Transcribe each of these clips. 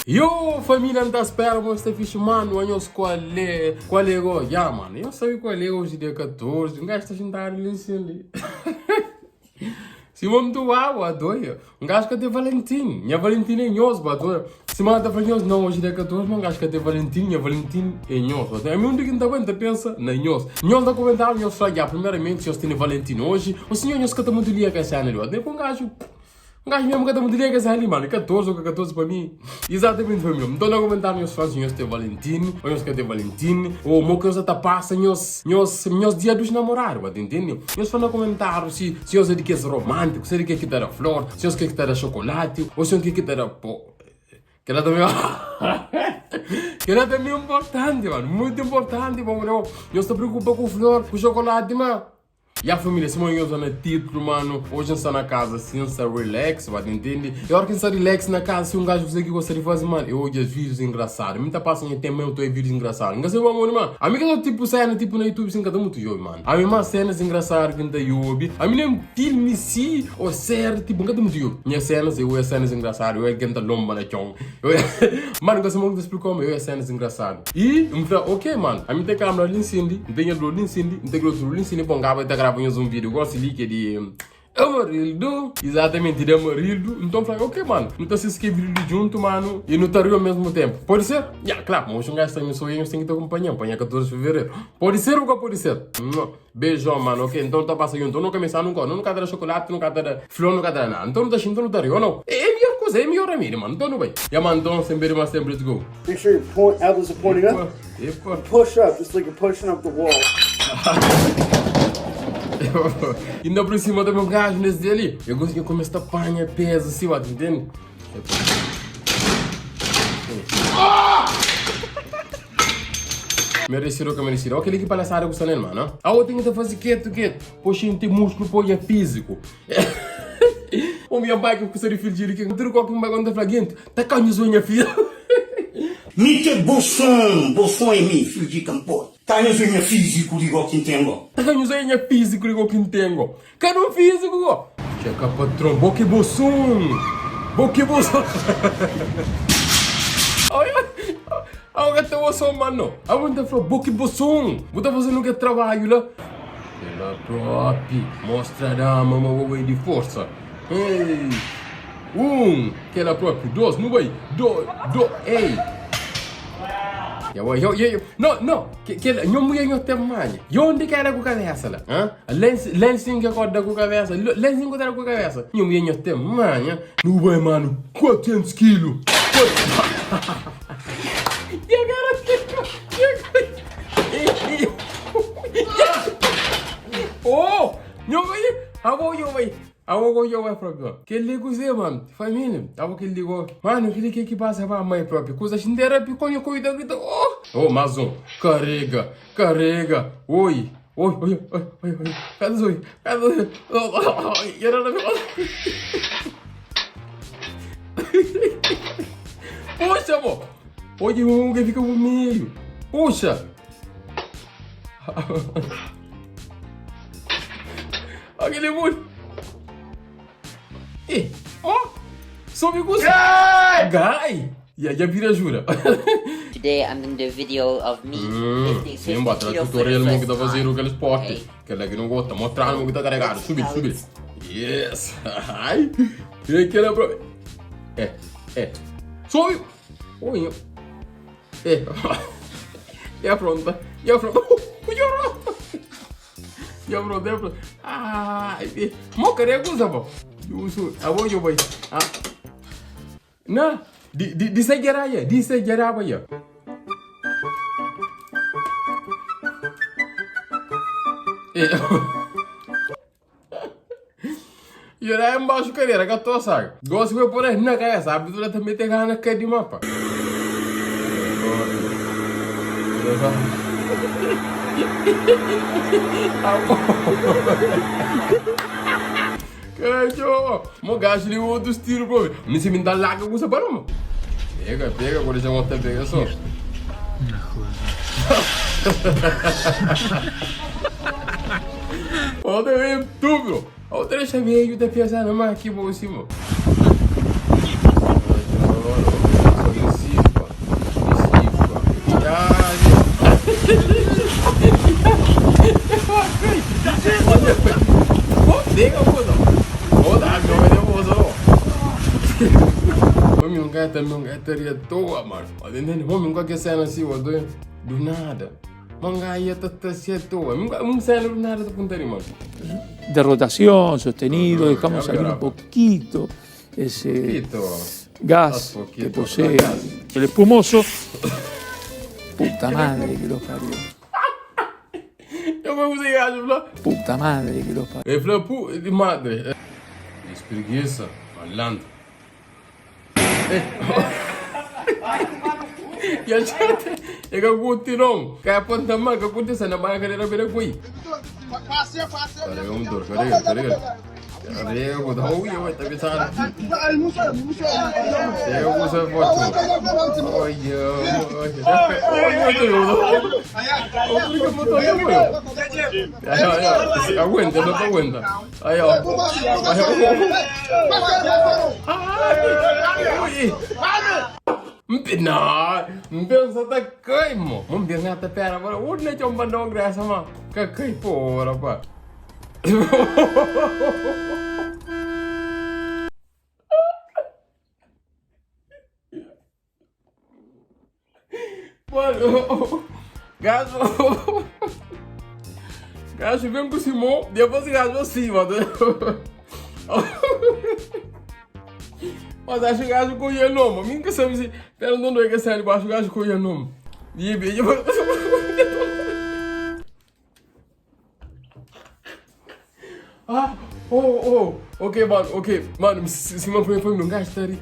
Yo, família, não tá esperando, você fixe, mano, olha qual é o... Ya, mano, eu sei qual é hoje, dia 14, um gajo está a juntar ali, assim. Se o homem do água, doia, um gajo que até Valentim, minha Valentim é nhoso, doia. Se manda tá falando, não, hoje dia 14, mas um gajo que até Valentim, minha Valentim é nhoso. É mesmo que não tá pensa na nhoso. Nhoso da comentário, nhoso fala, primeiramente, se eu tenho Valentim hoje, o senhor nhoso que tá muito liga com essa ano, depois um gajo mesmo que está muito liga com essa ali, mano, 14 ou 14 para mim. Exatamente, família. Então, no comentário, nós fazemos nós ter Valentim, ou nós que ter Valentim, ou o que nós está passando, nós dia dos namorados, entende? Nós falamos no comentário se nós é de que é romântico, se é de que dar a flor, se nós quer que dar chocolate, ou se nós quer que dar a pó. Que ela também... que ela também é importante, mano, muito importante, mano. Nós está preocupado com flor, com chocolate, mano. E a família, se eu estou no título, mano, hoje está na casa, assim, está relax, vai entender? E a hora que está relax na casa, se um gajo que gostaria de fazer, mano, eu olho os vídeos engraçados. Muita passa em tempo, eu estou em vídeos engraçados. Engraçado, amor, mano. A minha que tipo cena, tipo, no YouTube, assim, que tá muito joio, mano. A minha cenas engraçadas que tá YouTube. A minha nem filme, sim, ou série, tipo, que tá muito joio. Minhas cenas, eu cenas engraçadas, eu que tá lomba na chão. Mano, que muito explicou, eu cenas engraçadas. E, eu falei, ok, mano, a minha tem câmera ali em Cindy, tem a ali em Cindy, tem outro ali em Cindy, bongava, gravamos um vídeo, gosto de de Amarildo, exatamente, de Amarildo. Então falei, ok, mano, não tá se inscrevendo junto, mano, e não estaria ao mesmo tempo. Pode ser? Já, claro, mas um gajo também sou eu, tem que te acompanhar, apanhar 14 de fevereiro. Pode ser ou não pode ser? Beijão, mano, ok, então tá passando junto, não começar, nunca dar chocolate, nunca dar flor, nunca dar nada. Então não tá xingando, não estaria, ou não? É melhor coisa, é melhor amigo, mano, então não vai. Yeah, mano, então sempre mais tempo, let's go. Make sure your elbows are pointing up. Push up, just like you're pushing up the wall. Ainda por cima do meu gajo nesse dia ali. Eu gosto de comer esta panha peso assim, ó, entende? Merecido que merecido. Olha aquele que palhaçada com o Sanel, mano. Ah, eu tenho que fazer quieto. Poxa, tem músculo, põe físico. O meu pai que eu gostaria de fingir que eu tenho qualquer bagulho da flagrante. Tá canho zoinha, filha. Mite bolsão em mim, filho de campo. Tá ganho físico igual quem tenho. Tá ganho físico igual quem tenho. Quero um físico. Checa patrão, boque bolsão. Olha até o som, mano. Aonde falou boque bolsão. Você tá fazendo que trabalho lá? Ela própria mostrará a mamãe de força. Ei. Que ela própria. Dois, não vai. Ei. Não, que não mulher não tem mais. E onde que era com a cabeça lá? Lencinho que acorda com a cabeça, lencinho que era com a cabeça. Não mulher não tem mais, não vai, mano, 400 quilos. E agora oh, não vai, eu vai próprio. Que ele ligou, mano, família, tava que ele ligou, mano, que passa pra mãe própria, coisa assim, era piconha, cuida, oh, mais um, carrega, oi, cadê os oi, puxa, amor, hoje o que fica comigo, puxa, aquele muito. Sobe com Guy! Já vira jura. Today I'm going to do a video of me lifting 50 Sim, bota kilo for tutorial the mo first kita fazer time. aquele esporte. Okay. Que ela que não gosta, mostrar mo kita carregado. Subir. Yes! Ai! E aquela prova. Sobe! Oi! E a pronta. Ai! Mo carrega usa, pô. Uso, eu vou. Nah, di sejarah apa ya? E era embaixo cadeira, que eu tô sabe. Gosto de pôr na cabeça, sabe? Tu também tem na cara de mapa. Caralho, mo gajo de outros tiros, bro. Não se me dá larga com essa barulho. Pega, agora já volta a pegar só. Olha aí, tu, bro. Olha, deixa ver de pensar na máquina, bom, assim, mano. Diga, puto. Oda, não é nervoso. Mami, não quer ter, não quer ter toa, mano. Mami, não quer cena assim, do nada. Manga ia estar se toa. Não sei do nada do puntero, mano. De rotación, sostenido, dejamos salir un poquito ese gas que posee el espumoso. Puta madre que lo parió. Eu vou usar gajo, Flá. Puta madre que lo parió. É, Flá, de madre. Espreguiça, falando. E a gente, é que eu curtirão. Que a ponta mais, que eu curti essa na barra que era bem aqui. Cadê o motor? Cadê? Cadê o motor? Ui, vai estar pensando. Eu vou usar foto. Olha. Aguenta, não aguenta. Aí, ó. Não pensa até queimo. Não pensa até pera, agora o ne chom bandong graça, mano. Que pô, rapaz. Mano, gajo vem com o Simão, depois gajo assim, mano. Mas acho que gajo conhece o nome. Mim que sabe se pelo não é que sai debaixo, gajo conhece o nome. E bem, ok, mano, se me foi um gajo estaria.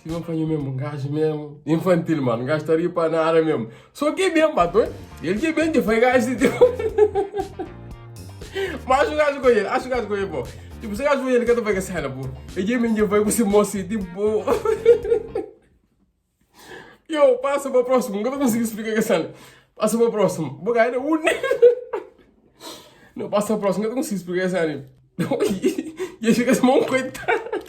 Se me foi mesmo um gajo mesmo, infantil, mano, um gajo estaria para na área mesmo. Só que bem, bato, ele que bem, foi gajo de mas acho o gajo conhece, pô. Tipo, se o gajo foi ele que tu vai que cena, pô. Ele me vai com esse moço, tipo. Eu, passa para o próximo, nunca consigo explicar que cena. Passa para o próximo. Boga ainda não, passa para o próximo, nunca consigo explicar que cena. E ele fica assim, mão coitado.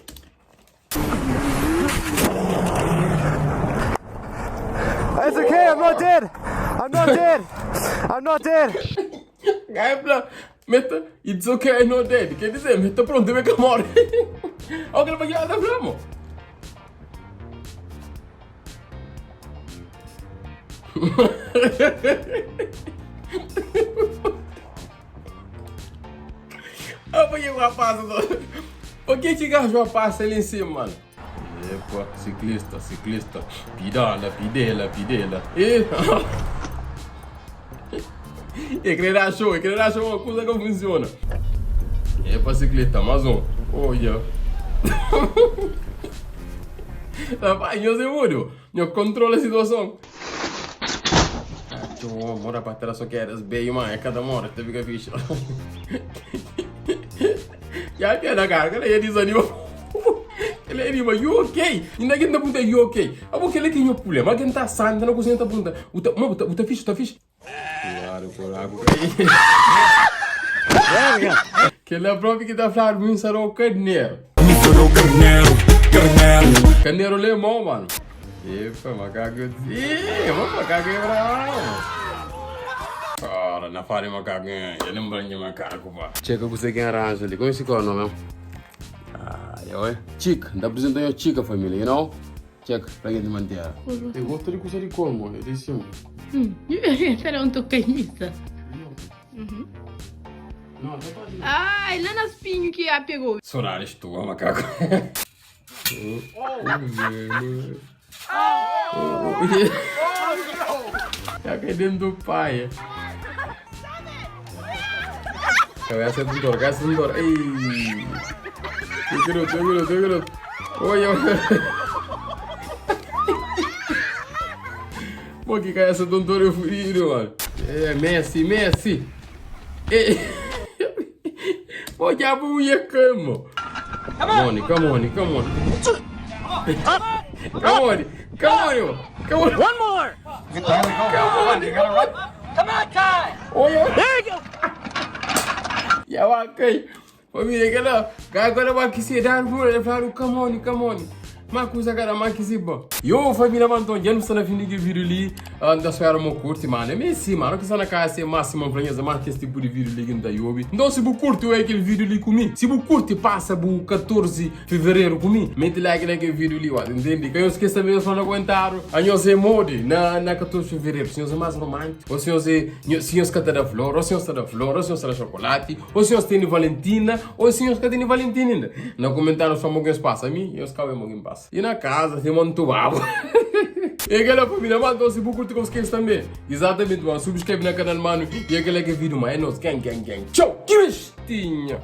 It's okay, I'm not dead. I'm not dead. Gaibla, meta, it's okay, I'm not dead. Quer dizer, meta pronto, vem que eu moro. Olha que ele vai dar flamo. Apanhei o rapaz, por que esse gajo passa ali em cima, mano? Epa, ciclista, pidela. E querer achou uma coisa que funciona. Epa, ciclista, mais um. Olha. Rapaz, eu sei muito, eu controlo a situação. Mora para trás só queres bem, mano, é cada hora, te fica ficha. Já que é na cara, ele é desanimado. Ele é anima, you okay? Ainda que não punta you okay? A boca ele tem um problema, alguém tá santa, não consegue punta. Uta fixe. Claro, por água. Que ele é próprio que tá falando, me ensinou o carneiro. Carneiro lemão, mano. Epa, macaco. Vamos macaco bravo. Cara, na fare macaco, eu lembro de macaco, pá. Checa você quem arranja ali, como esse qual é o nome? Chica, dá apresentando a Chica família, you know? Check, para quem te manter. Eu gosto de coisa de como, é desse um. Será um tocanista? Não, não pode. Ai, lá nas pinhos que a pegou. Sonar estua, macaco. Já cai dentro do pai. Essa é do dor. Ei! Garoto. Oi. Pô, que essa doutora eu fui, mano. É, Messi. Ei! Pô, já vou ir cama. Come on. One more. Come on, you gotta run. Come on, Kai. Oi. There you go. Ya wakai. Família, agora vai que se dar, vou levar o come on. Mas coisa cara mais que se bom. Eu, família, mano, tô já não está na fim de vídeo ali. Da sua era curte, mano. É meio assim, mano. Que está na casa, é máximo, pra mais que esse tipo de vídeo ali que não tá yobi. Então, se você curte aquele vídeo ali comigo, se você curte, passa o 14 de fevereiro comigo. Mete like naquele vídeo ali, ó. Entende? Que eu esqueci também, eu só no comentário. A nós é mode na 14 de fevereiro. Se nós é mais romântico, ou se nós é. Se nós canta da flor, ou se nós está da flor, ou se nós está da chocolate, ou se nós tem Valentina, ou se nós tem Valentina ainda. No comentário, só alguém passa a mim, eu escrevo alguém passa. E na casa, tem um tubo. E aquela família, mano, se você curte com os queres também. Exatamente, mano. Subscreve no canal, mano. E aquele vídeo, mano. É nosso. Gang. Tchau, que bestinha.